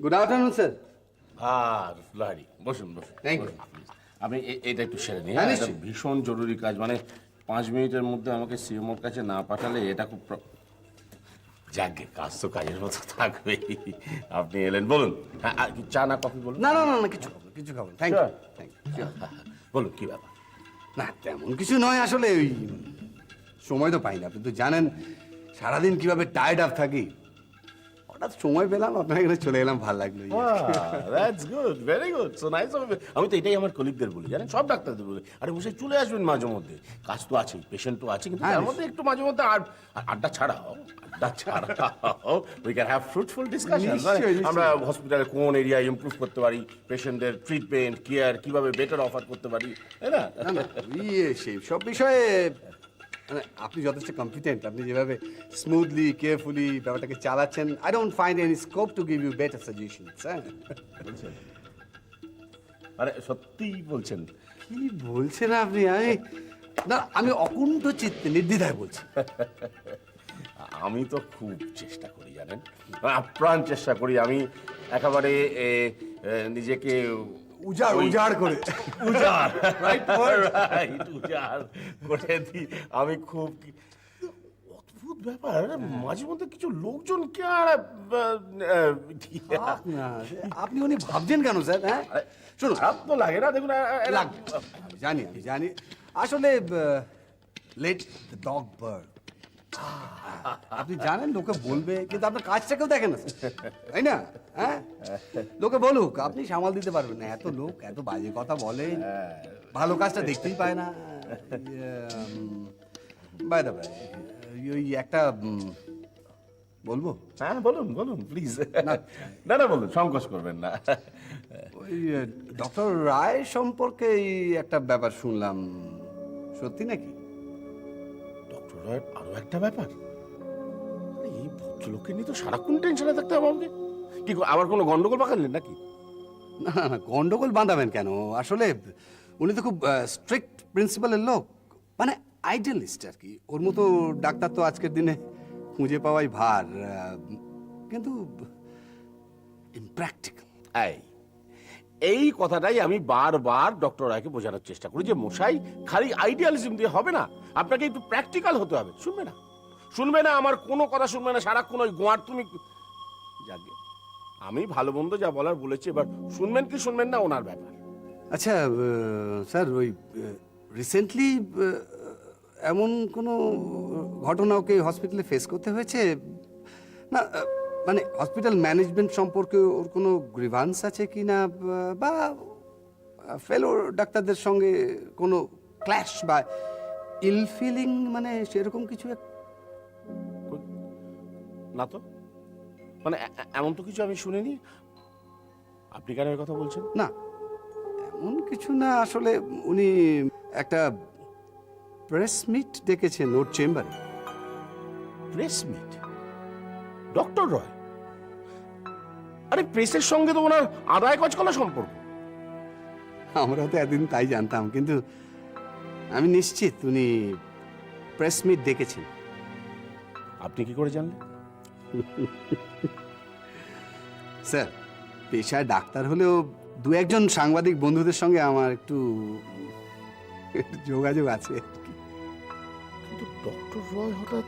Good afternoon sir. লাহারি বসুন বসুন Thank you. বসুন, please। আমি এটা একটু সেরে নিই। হ্যাঁ, হ্যাঁ, নিশ্চয়ই। এটা ভীষণ জরুরি কাজ, মানে 5 মিনিটের মধ্যে আমাকে সিএমওর কাছে না পাঠালে এটা খুব যাকে কাজ তো কাজের মতো থাকবেই। আপনি এলেন, বলুন। হ্যাঁ, আর কি চা না কফি বলুন? না না না না কিছু খাবো, কিছু খাবো, thank you, Sure. Thank you. বলুন কি ব্যাপার? না তেমন কিছু নয়, আসলে ওই সময় তো পাই না, আপনি তো জানেন সারাদিন কিভাবে টায়ার্ড আপ থাকি। হঠাৎ সময় পেলাম, আপনার এখানে চলে এলাম, ভালো লাগলো। That's good, very good, so nice. আমি তো এটাই আমার কলিগদের বলি, জানেন, সব ডাক্তারদের বলি, আরে বসে চলে আসবেন মাঝে মধ্যে, কাজ তো আছেই, পেশেন্ট তো আছে, কিন্তু হ্যাঁ, তার মধ্যে একটু মাঝে মধ্যে আড্ডা ছাড়াও we can have fruitful discussion. নিশ্চয়ই। আমরা হসপিটালে কোন এরিয়া ইমপ্রুভ করতে পারি, পেশেন্টদের ট্রিটমেন্ট কেয়ার কিভাবে বেটার অফার করতে পারি, তাই না? না না সেই সব বিষয়ে মানে আপনি যথেষ্ট কম্পিটেন্ট, আপনি যেভাবে স্মুথলি কেয়ারফুলি ব্যাপারটাকে চালাচ্ছেন, I don't find any scope to give you better suggestions. হ্যাঁ, আরে সত্যিই বলছেন? কি বলছেন আপনি? আমি অকুণ্ঠ চিত্তে নির্দ্বিধায় বলছি। আমি তো খুব চেষ্টা করি, জানেন, আপ্রাণ চেষ্টা করি। আমি একেবারে নিজেকে উজাড় করে উজাড় রাইট উজাড় করে দিই। আমি খুব অদ্ভুত ব্যাপার, মাঝে মধ্যে কিছু লোকজন কে আর না, আপনি উনি ভাবছেন কেন স্যার? হ্যাঁ শুনুন, খারাপ তো লাগে না, দেখুন। আমি জানি আসলে লেট দ্য ডগ বার্ড। আপনি জানেন লোকে বলবে, কিন্তু আপনার কাজটাকেও দেখেন না স্যার, তাই না? হ্যাঁ, লোকে বলুক, আপনি সামাল দিতে পারবেন না। এত লোক এত বাজে কথা বলে, ভালো কাজটা দেখতেই পায় না। বাই দ্য বাই, ওই একটা বলবো? হ্যাঁ বলুন বলুন প্লিজ। না না বলুন, সংকোচ করবেন না। ওই ডক্টর রায় সম্পর্কে এই একটা ব্যাপার শুনলাম, সত্যি নাকি? ডক্টর রায়ের আরো একটা ব্যাপার? আরে এই ভদ্রলোককে নিয়ে তো সারাক্ষণ টেনশনে থাকতে হবে আমাকে। কি আবার কোনো গন্ডগোল পাকালেন নাকি? না না, গন্ডগোল বাঁধাবেন কেন? আসলে উনি তো খুব স্ট্রিক্ট প্রিন্সিপালের লোক, মানে আইডিয়ালিস্ট আর কি। ওর মতো ডাক্তার তো আজকের দিনে খুঁজে পাওয়াই ভার, কিন্তু ইমপ্র্যাকটিক্যাল। এই কথাটাই আমি বারবার ডক্টর রায়কে বোঝানোর চেষ্টা করি যে মশাই, খালি আইডিয়ালিজম দিয়ে হবে না, আপনাকে একটু প্র্যাকটিক্যাল হতে হবে। শুনবে না, আমার কোনো কথা শুনবে না, সারাক্ষণ ওই গোয়ার তুমি। যাকে আমি ভালো মন্দ যা বলার বলেছি, এবার শুনবেন কি শুনবেন না ওনার ব্যাপার। আচ্ছা স্যার, ওই রিসেন্টলি এমন কোনো ঘটনা ওকে হসপিটালে ফেস করতে হয়েছে না? মানে হসপিটাল ম্যানেজমেন্ট সম্পর্কে ওর কোনো গ্রিভান্স আছে কি না, বা ফেলো ডাক্তারদের সঙ্গে কোনো ক্ল্যাশ বা ইল ফিলিং, মানে সেরকম কিছু না তো, মানে এমন তো কিছু আমি শুনিনি। আপনি কেন এর কথা বলছেন? না, এমন কিছু না। আসলে উনি একটা প্রেস মিট ডেকেছেন ওর চেম্বারে। Press meet? ডক্টর রয়? আরে প্রেসের সঙ্গে তো ওনার আদায় কচকলা সম্পর্ক। আমরা তো এতদিন তাই জানতাম, কিন্তু আমি নিশ্চিত উনি প্রেস মিট ডেকেছেন। আপনি কি করে জানলেন? স্যার, পেশায় ডাক্তার হলেও দু একজন সাংবাদিক বন্ধুদের সঙ্গে আমার একটু যোগাযোগ আছে। কিন্তু ডক্টর রয় হঠাৎ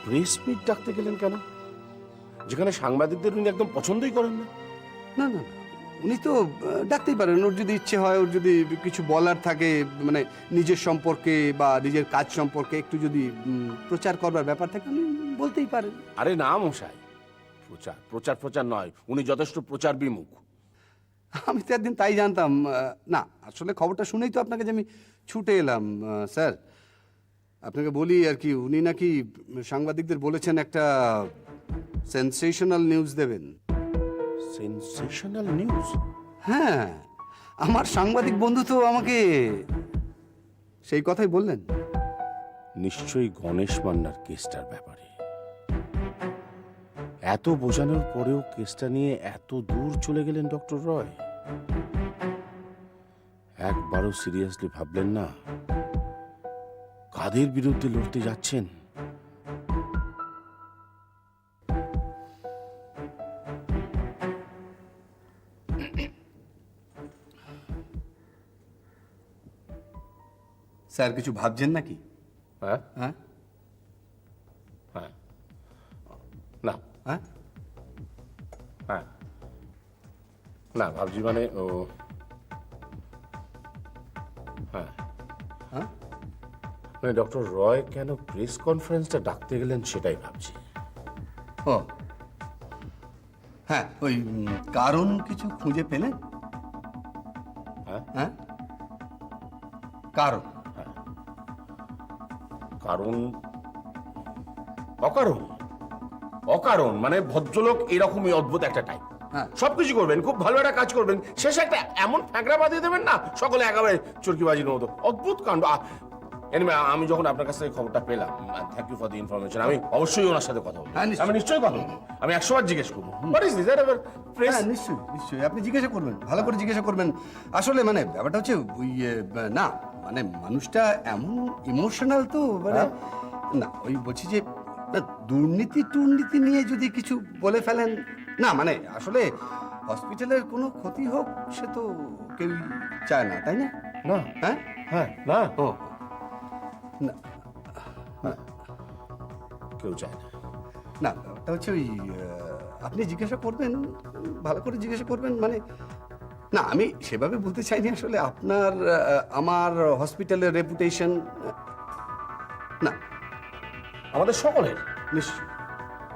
প্রেস মিট ডাকতে গেলেন কেন, যেখানে সাংবাদিকদের উনি একদম পছন্দই করেন না? না না না, উনি তো ডাকতেই পারেন। ওর যদি ইচ্ছে হয়, ওর যদি কিছু বলার থাকে, মানে নিজের সম্পর্কে বা নিজের কাজ সম্পর্কে একটু যদি প্রচার করবার ব্যাপার থাকে, উনি বলতেই পারেন। আরে না মশাই, প্রচার প্রচার নয়, উনি যথেষ্ট প্রচার বিমুখ। আমি তো একদিন তাই জানতাম। না, আসলে খবরটা শুনেই তো আপনাকে যে আমি ছুটে এলাম। স্যার, আপনাকে বলি আর কি, উনি নাকি সাংবাদিকদের বলেছেন একটা সেনসেশনাল নিউজ দেবেন। Sensational news? হ্যাঁ, আমার সাংবাদিক বন্ধু তো আমাকে সেই কথাই বললেন। নিশ্চয়ই গণেশ মান্নার কেসটার ব্যাপারে। এত বোঝানোর পরেও কেসটা নিয়ে এত দূর চলে গেলেন ডক্টর রয়। একবারও সিরিয়াসলি ভাবলেন না কাদের বিরুদ্ধে লড়তে যাচ্ছেন? স্যার কিছু ভাবছেন নাকি? হ্যাঁ হ্যাঁ হ্যাঁ না হ্যাঁ হ্যাঁ না ভাবছি মানে ও হ্যাঁ হ্যাঁ মানে ডক্টর রয় কেন প্রেস কনফারেন্সটা ডাকতে গেলেন সেটাই ভাবছি। ও হ্যাঁ, ওই কারণ কিছু খুঁজে পেলেন? হ্যাঁ হ্যাঁ কারণ কারণ অকারণ অকারণ মানে ভদ্রলোক এরকমই অদ্ভুত একটা টাইপ। হ্যাঁ। সবকিছু করবেন, খুব ভালো একটা কাজ করবেন, শেষে একটা এমন ফ্যাঁকড়া বাঁধিয়ে দেবেন না, সকলে একেবারে চরকিবাজির মতো অদ্ভুত কাণ্ড। এনিওয়ে, আমি যখন আপনার কাছ থেকে খবরটা পেলাম, thank you for the information, আমি অবশ্যই ওনার সাথে কথা বলবো। হ্যাঁ, নিশ্চয়ই। আমি নিশ্চয়ই কথা বলবো, আমি 100 বার জিজ্ঞেস করবো হোয়াট ইজ দিস প্রেস। হ্যাঁ নিশ্চয়ই নিশ্চয়ই, আপনি জিজ্ঞাসা করবেন, ভালো করে জিজ্ঞাসা করবেন। আসলে মানে ব্যাপারটা হচ্ছে ওই না মানে মানুষটা এমন ইমোশনাল তো মানে না, ওই বলছি যে না, দুর্নীতি নিয়ে যদি কিছু বলে ফেলেন না, মানে আসলে হসপিটালের কোনো ক্ষতি হোক সে তো কেউ চায় না, তাই না? না হ্যাঁ হ্যাঁ না ও না কেউ চায় না। না, ব্যাপারটা হচ্ছে ওই আপনি জিজ্ঞাসা করবেন, ভালো করে জিজ্ঞাসা করবেন। মানে না, আমি সেভাবে বলতে চাইনি, আসলে আপনার আমার হসপিটালের রেপুটেশন না, আমাদের সকলের নিশ্চয়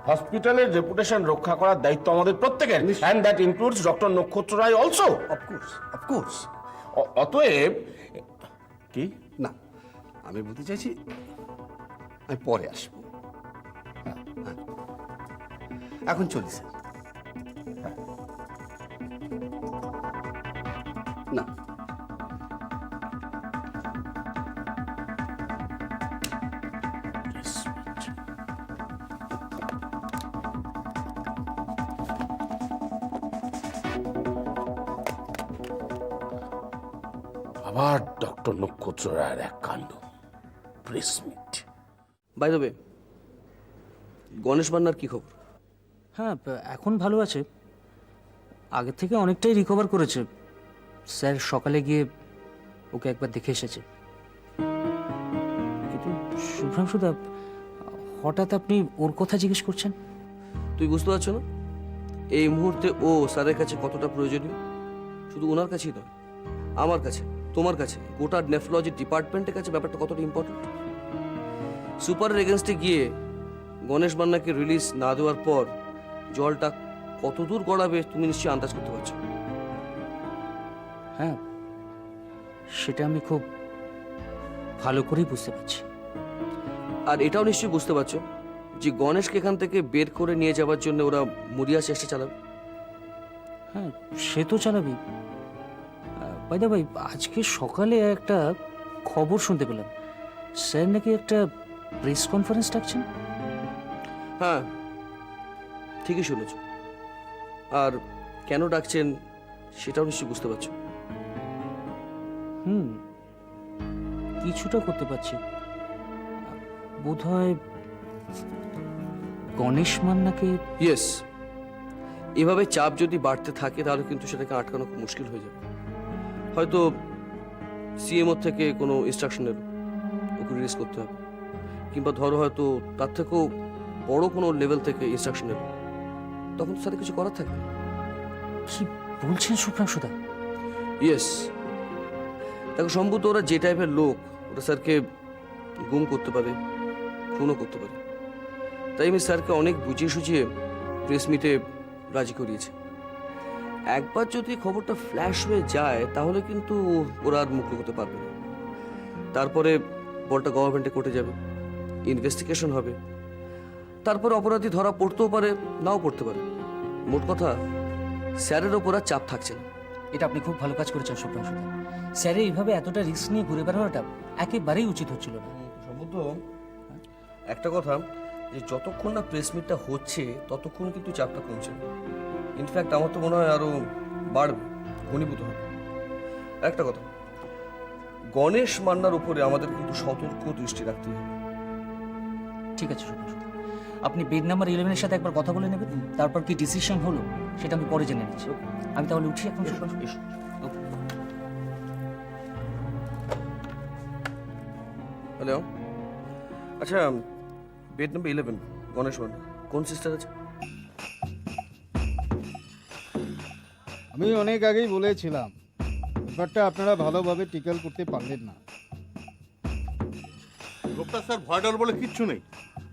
হসপিটালের রেপুটেশন রক্ষা করার দায়িত্ব আমাদের প্রত্যেকের, এন্ড দ্যাট ইনক্লুডস ডক্টর নক্ষত্র রায় অলসো। Of course of course. অতএব কি না, আমি বলতে চাইছি আমি পরে আসবো। হ্যাঁ, এখন চলি স্যার। না আবার ডক্টর নক্ষত্র রায়ের এক কাণ্ড, press meet. By the way, Ganesh মান্নার কি খবর? হ্যাঁ, এখন ভালো আছে, আগের থেকে অনেকটাই রিকভার করেছে। স্যার সকালে গিয়ে ওকে একবার দেখে এসেছে। কিন্তু শুভ্রাংশুদা, হঠাৎ আপনি ওর কথা জিজ্ঞেস করছেন? তুই বুঝতে পারছো না এই মুহূর্তে ও স্যারের কাছে কতটা প্রয়োজনীয়? শুধু ওনার কাছেই নয়, আমার কাছে, তোমার কাছে, গোটা নেফ্রোলজি ডিপার্টমেন্টের কাছে ব্যাপারটা কতটা ইম্পর্টেন্ট। সুপারের এগেনস্টে গিয়ে গণেশ মান্নাকে রিলিজ না দেওয়ার পর জলটা কত দূর গড়াবে তুমি নিশ্চয়ই আন্দাজ করতে পারছো। হ্যাঁ, সেটা আমি খুব ভালো করেই বুঝতে পারছি। আর এটাও নিশ্চয়ই বুঝতে পারছো যে গণেশকে এখান থেকে বের করে নিয়ে যাওয়ার জন্য ওরা মরিয়া চেষ্টা চালাবে। হ্যাঁ, সে তো চালাবেই। বাই দ্য ওয়ে, আজকে সকালে একটা খবর শুনতে পেলাম, স্যার নাকি একটা প্রেস কনফারেন্স ডাকছেন। হ্যাঁ, ঠিকই শুনেছ। আর কেন ডাকছেন সেটাও নিশ্চয়ই বুঝতে পারছো। কিছুটা করতে পারছি। বোধহয় গণেশ মান্নাকে। ইয়েস, এভাবে চাপ যদি বাড়তে থাকে তাহলে কিন্তু সেটাকে আটকানো খুব মুশকিল হয়ে যাবে। হয়তো সিএমও থেকে কোনো ইনস্ট্রাকশন এলো, ওকে রিলিজ করতে হবে, কিংবা ধরো হয়তো তার থেকেও বড় কোনো লেভেল থেকে ইনস্ট্রাকশন এলো, তখন তো সাথে কিছু করার থাকবে। কি বলছেন শুভ্রাংশুদা? ইয়েস, দেখো, সম্ভবত ওরা যে টাইপের লোক, ওরা স্যারকে গুম করতে পারে, খুনও করতে পারে। তাই আমি স্যারকে অনেক বুঝিয়ে সুঝিয়ে প্রেস মিটে রাজি করিয়েছি। একবার যদি খবরটা ফ্ল্যাশ হয়ে যায় তাহলে কিন্তু ওরা আর মুখ লুকোতে পারবে না। তারপরে বলটা গভর্নমেন্টে কোর্টে যাবে, ইনভেস্টিগেশন হবে, তারপরে অপরাধী ধরা পড়তেও পারে, নাও পড়তে পারে। মোট কথা, স্যারের ওপর আর চাপ থাকছে না। এটা আপনি খুব ভালো কাজ করেছেন শুভ্রাংশুদা। স্যারে এইভাবে এতটা রিস্ক নিয়ে ঘুরে বেড়ানোটা একেবারেই উচিত হচ্ছিল না। সম্ভবত একটা কথা, যে যতক্ষণ না প্রেস মিটটা হচ্ছে ততক্ষণ কিন্তু চাপটা কমছে না। ইনফ্যাক্ট আমার তো মনে হয় আরো বাড়বে, ঘনীভূত হবে। একটা কথা, গণেশ মান্নার উপরে আমাদের কিন্তু সতর্ক দৃষ্টি রাখতে হবে। ঠিক আছে শুভ্রাংশুদা, আপনি বেড নাম্বার 11-এর সাথে একবার কথা বলে নেবেন, তারপর কি ডিসিশন হলো সেটা আমি পরে জেনে নিচ্ছি। আমি তাহলে উঠি এখন। শুভ্রাংশুদা, হ্যালো, আচ্ছা বেড নাম্বার 11 গণেশবন, কোন সিস্টার আছে? আমি অনেক আগেই বলেছিলাম ব্যাপারটা আপনারা ভালোভাবে টিকেল করতে পারলেন না। লোকটা স্যার ভয় ডর বলে কিচ্ছু নেই।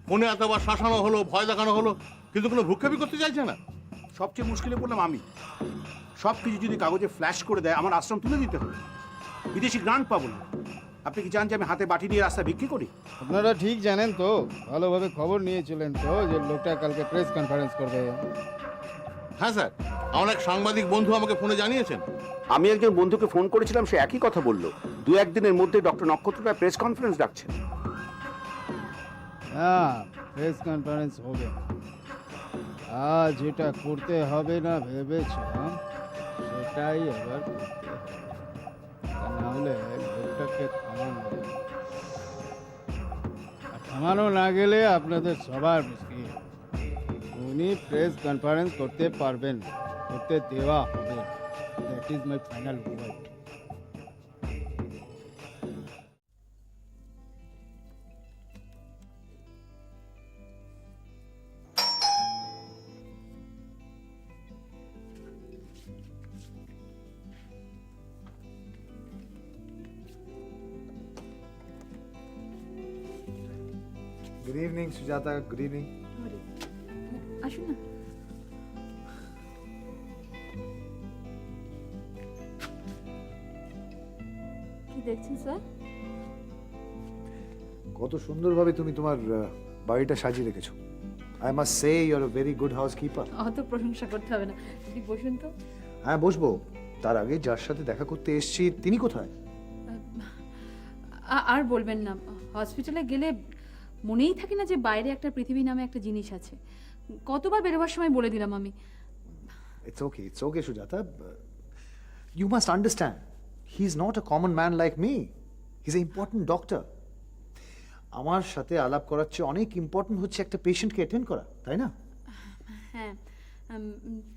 ফোনে এতবার শাসানো হলো, ভয় দেখানো হলো, কিন্তু কোনো ভ্রুক্ষেপই করতে চাইছে না। সবচেয়ে মুশকিলে পড়লাম আমি। সব কিছু যদি কাগজে ফ্ল্যাশ করে দেয়, আমার আশ্রম তুলে দিতে হবে, বিদেশি গ্রান্ট পাবো না। আপনি কি জানেন যে আমি হাতে বাটি নিয়ে রাস্তা বিক্রি করি? আপনারা ঠিক জানেন তো, ভালোভাবে খবর নিয়েছিলেন তো যে লোকটা কালকে প্রেস কনফারেন্স করবে। হ্যাঁ স্যার, আমার এক সাংবাদিক বন্ধু আমাকে ফোনে জানিয়েছেন। আমি একজন বন্ধুকে ফোন করেছিলাম, সে একই কথা বললো। 2-1 দিনের মধ্যে ডক্টর নক্ষত্ররা প্রেস কনফারেন্স ডাকছেন। হ্যাঁ, প্রেস কনফারেন্স হবে। আজ যেটা করতে হবে না ভেবেছিলাম সেটাই এবার করতে হবে, তা না হলে লোকটাকে থামানো যাবে না। আর থামানো না গেলে আপনাদের সবার মুশকিল। উনি প্রেস কনফারেন্স করতে পারবেন, করতে দেওয়া হবে। That is my final word. Good evening, Sujata. Good evening. আসুন না। কি দেখছেন স্যার? কত সুন্দরভাবে তুমি তোমার বাড়িটা সাজিয়ে রেখেছো। I must say you are a very good housekeeper. অত প্রশংসা করতে হবে না, যদি বসুন তো। হ্যাঁ, বসবো। তার আগে যার সাথে দেখা করতে এসেছি তিনি কোথায়? আর বলবেন না, হসপিটালে গেলে মনেই থাকে না যে বাইরে একটা পৃথিবী নামে একটা জিনিস আছে। কতবার বেরোবার সময় বলে দিলাম আমি। It's okay, Sujata. You must understand. He's not a common man like me. He's an important doctor. আমার সাথে আলাপ করার চেয়ে অনেক ইম্পর্টেন্ট হচ্ছে একটা পেশেন্টকে অ্যাটেন্ড করা, তাই না? হ্যাঁ,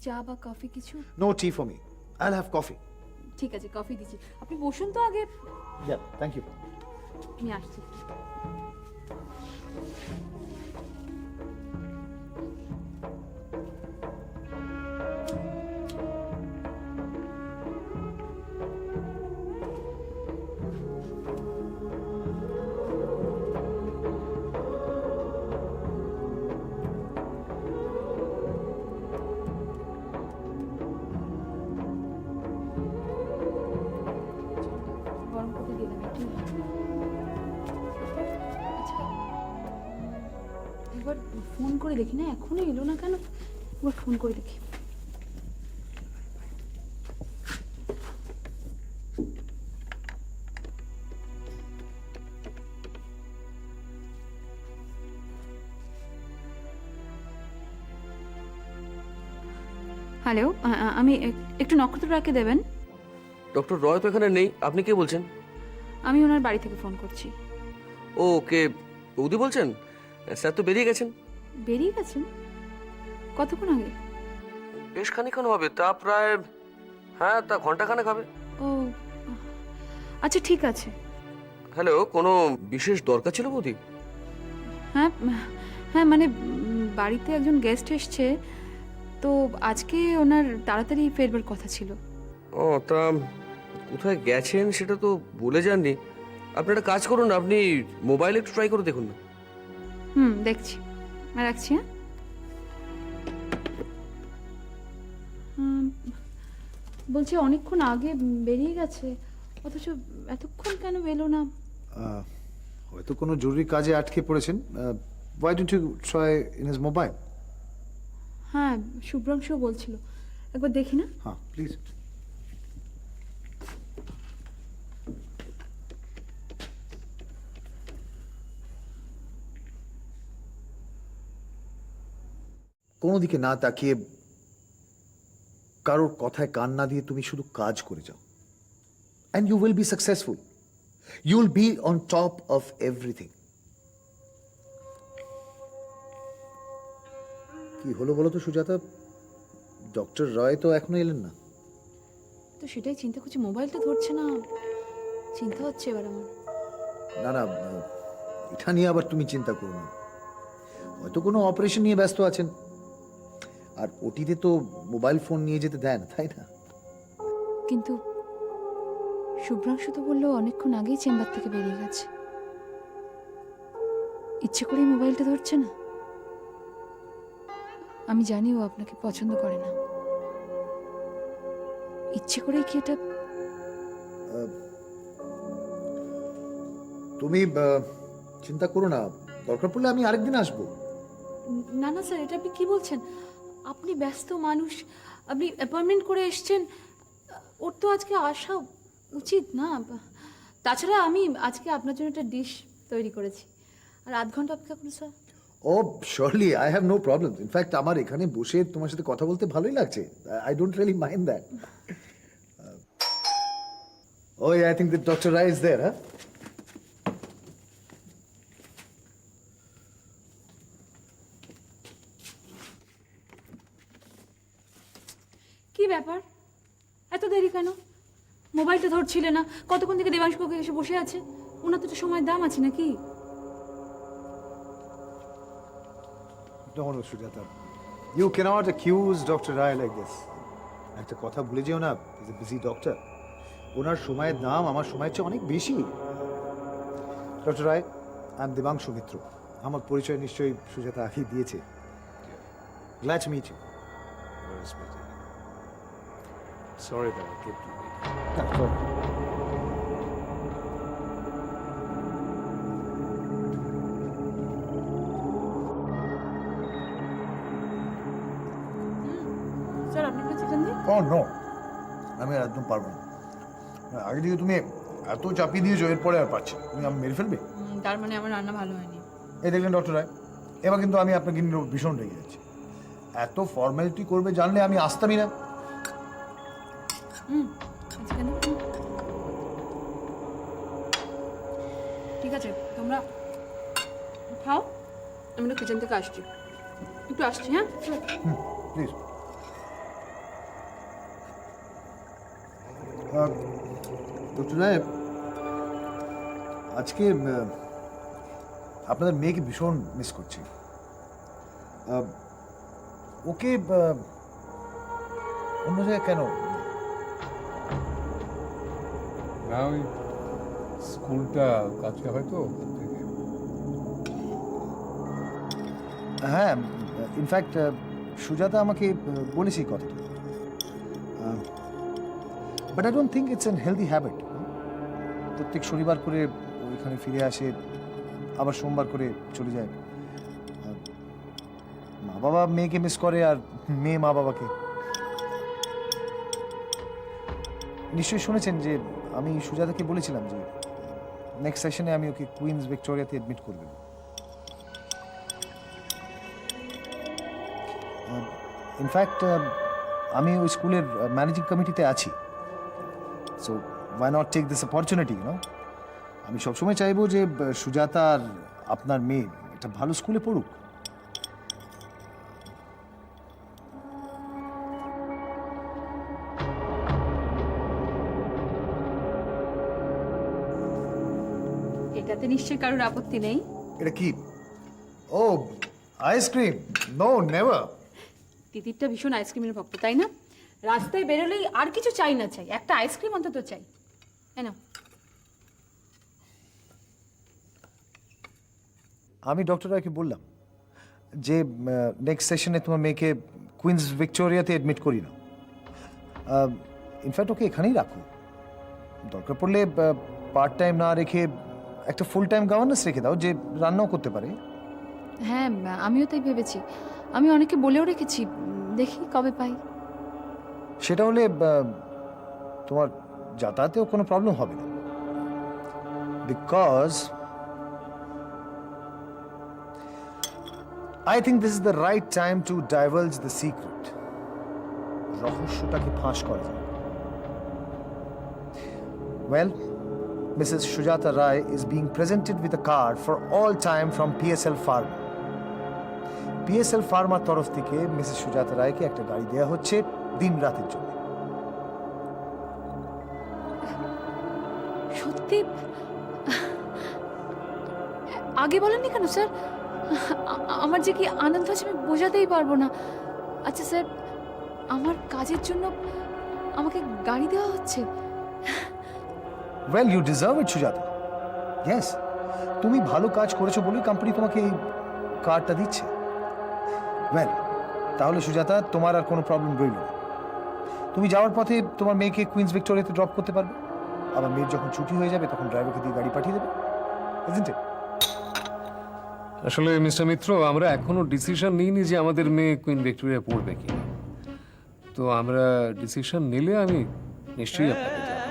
চা বা কফি কিছু? No tea for me. I'll have coffee. ঠিক আছে, কফি দিচ্ছি, আপনি বসুন তো আগে। Yeah, thank you. আমি আসছি। গরম করতে দিলাম একটু। আচ্ছা, একবার ফোন করে দেখি না, এখনো এলো না কেন? একবার ফোন করে দেখি। হ্যালো, আমি একটু নক্ষত্র রায়কে দেবেন। ডক্টর রয় তো এখানে নেই, আপনি কে বলছেন? আমি ওনার বাড়ি থেকে ফোন করছি। ও কে, বৌদি বলছেন? স্যার তো বেরিয়ে গেছেন। বেরিয়ে গেছেন? কতক্ষণ আগে? বেশ খানিক্ষণ হবে, তা প্রায়, হ্যাঁ তা ঘন্টাখানেক হবে। ও আচ্ছা, ঠিক আছে। হ্যালো, কোনো বিশেষ দরকার ছিল বৌদি? হ্যাঁ হ্যাঁ, মানে বাড়িতে একজন গেস্ট এসছে, তো আজকে ওনার তাড়াতাড়ি ফেরবার কথা ছিল। ও তা কোথায় গেছেন সেটা তো বলে যাননি। আপনি একটা কাজ করুন, আপনি মোবাইলে একটু ট্রাই করে দেখুন না। দেখছি, রাখছি। হ্যাঁ, বলছি অনেকক্ষণ আগে বেরিয়ে গেছে, অথচ এতক্ষণ কেন এলো না? হয়তো কোনো জরুরি কাজে আটকে পড়েছেন। Why don't you try in his mobile? হ্যাঁ, শুভ্রাংশু বলছিল, একবার দেখি না। হ্যাঁ, প্লিজ। কোনো দিকে না তাকিয়ে, কারোর কথায় কান না দিয়ে তুমি শুধু কাজ করে যাও, and you will be successful. You will be on top of everything. কি হলো বলো তো সুজাতা? ডক্টর রয় তো এখনো এলেন না। তো সেটাই চিন্তা করছি, মোবাইল তো ধরছে না, চিন্তা হচ্ছে এবার আমার। না না, এটা নিয়ে আবার তুমি চিন্তা করো না, হয়তো কোনো অপারেশন নিয়ে ব্যস্ত আছেন। আর ওটিতে তো মোবাইল ফোন নিয়ে যেতে দেয় না, তাই না? কিন্তু শুভ্রাংশু তো বললো অনেকক্ষণ আগেই চেম্বার থেকে বেরিয়ে গেছে। ইচ্ছে করেই মোবাইলটা ধরছে না। আমি জানি ও আপনাকে পছন্দ করে না। ইচ্ছে করেই কি এটা? তুমি চিন্তা করো না, দরকার পড়লে আমি আরেকদিন আসবো। না না স্যার, এটা আপনি কি বলছেন? আপনি ব্যস্ত মানুষ, আপনি অ্যাপয়েন্টমেন্ট করে এসছেন, ওর তো আজকে আসা উচিত না। তাছাড়া আমি আজকে আপনার জন্য একটা ডিশ তৈরি করেছি, আর আধ ঘন্টা অপেক্ষা করুন sir. Oh surely, I have no problem. In fact আমার এখানে বসে তোমার সাথে কথা বলতে ভালোই লাগছে। I don't really mind that. ওই I think the doctor Roy is there. হ্যাঁ, কি ব্যাপার, এত দেরি কেন? মোবাইলটা ধরছিলে না, কতক্ষণ থেকে দেবাংশু কাকু এসে বসে আছে। ওনার তো একটা সময়ের দাম আছে নাকি? No, Sujata. You cannot accuse Dr. Rai like this. একটা কথা ভুলে যেও না, ইজ এ বিজি ডক্টর। ওনার সময়ের দাম আমার সময়ের চেয়ে অনেক বেশি। Doctor Roy, I am Debangshu Mitra. আমার পরিচয় নিশ্চয়ই সুজাতা আগে দিয়েছে। Glad to meet you. Sorry that I kept you waiting. Sir আপনি একটু চিকেন দিন। ও নো, আমি আর একদম পারবো না। আগে থেকে তুমি এত চাপিয়ে দিয়েছো, এরপরে আর পারছি না। তুমি আমি মেরে ফেলবে। তার মানে আমার রান্না ভালো হয়নি। এই দেখলেন ডক্টর রায়, এবার কিন্তু আমি আপনাকে নিয়ে ভীষণ রেগে যাচ্ছি। এত ফর্মালিটি করবে জানলে আমি আসতামই না। চিকেন দিন। ঠিক আছে, তোমরা খাও, আমি তো কিচেন থেকে আসছি, একটু আসছি। হ্যাঁ প্লিজ। ডক্টর রায়, আজকে আপনাদের মেয়েকে ভীষণ মিস করছি। ওকে অন্য জায়গায় কেন? না ওই স্কুলটা কাছে হয়তো ওখান থেকে। হ্যাঁ, ইনফ্যাক্ট সুজাতা আমাকে বলেছে এই কথাটা। But I don't think it's an healthy habit. প্রত্যেক শনিবার করে ওইখানে ফিরে আসে, আবার সোমবার করে চলে যায়। মা বাবা মেয়েকে মিস করে, আর মেয়ে মা বাবাকে। নিশ্চয়ই শুনেছেন যে আমি সুজাতাকে বলেছিলাম যে নেক্সট সেশনে আমি ওকে কুইন্স ভিক্টোরিয়াতে অ্যাডমিট করে দেবো। ইনফ্যাক্ট আমি ওই স্কুলের ম্যানেজিং কমিটিতে আছি। So why not take this opportunity, you know? আমি সবসময় চাইবো যে সুজাতা আর আপনার মেয়ে একটা ভালো স্কুলে পড়ুক। এটাতে নিশ্চয়ই কারোর আপত্তি নেই। এটা কি? ও আইসক্রিম? No, never. তিতিরটা ভীষণ আইসক্রিমের ভক্ত, তাই না? রাস্তায় বেরোলেই আর কিছু চাই না চাই, একটা আইসক্রিম অন্তত চাই। না, আমি ডক্টর রায়কে বললাম যে নেক্সট সেশনে তোমার মেয়েকে কুইন্স ভিক্টোরিয়াতে অ্যাডমিট করি না। ইনফ্যাক্ট ওকে এখানেই রাখো। দরকার পড়লে পার্ট টাইম না রেখে একটা ফুল টাইম গভর্নেন্স রেখে দাও, যে রান্নাও করতে পারে। হ্যাঁ আমিও তাই ভেবেছি। আমি অনেকে বলেও রেখেছি, দেখি কবে পাই। সেটা হলে তোমার যাতায়াতেও কোনো প্রবলেম হবে না। Because I think this is the right time to divulge the secret. রহস্যটাকে ফাঁস করা যায়। Well, Mrs. Sujata Rai is being presented with a card for all time from PSL Pharma. PSL Pharma তরফ থেকে Mrs Sujata রায়কে একটা গাড়ি দেওয়া হচ্ছে দিন রাতের জন্য। সত্যি? আগে বলেননি কেন স্যার? আমার যে কি আনন্দ আছে আমি বোঝাতেই পারবো না। আচ্ছা স্যার, আমার কাজের জন্য আমাকে গাড়ি দেওয়া হচ্ছে? Well you deserve it Sujata. Yes, তুমি ভালো কাজ করেছো বলেই কোম্পানি তোমাকে এই কার্ডটা দিচ্ছে। ওয়েল, তাহলে সুজাতা তোমার আর কোনো প্রবলেম রইল না। তুমি যাওয়ার পথে তোমার মেয়েকে কুইন্স ভিক্টোরিয়াতে ড্রপ করতে পারবে, আবার মেয়ের যখন ছুটি হয়ে যাবে তখন ড্রাইভারকে দিয়ে গাড়ি পাঠিয়ে দেবে। Isn't it? আসলে মিস্টার মিত্র, আমরা এখনো ডিসিশন নিইনি যে আমাদের মেয়ে কুইন ভিক্টোরিয়া পড়বে কি। তো আমরা ডিসিশন নিলে আমি নিশ্চয়ই আপনাকে জানাবো।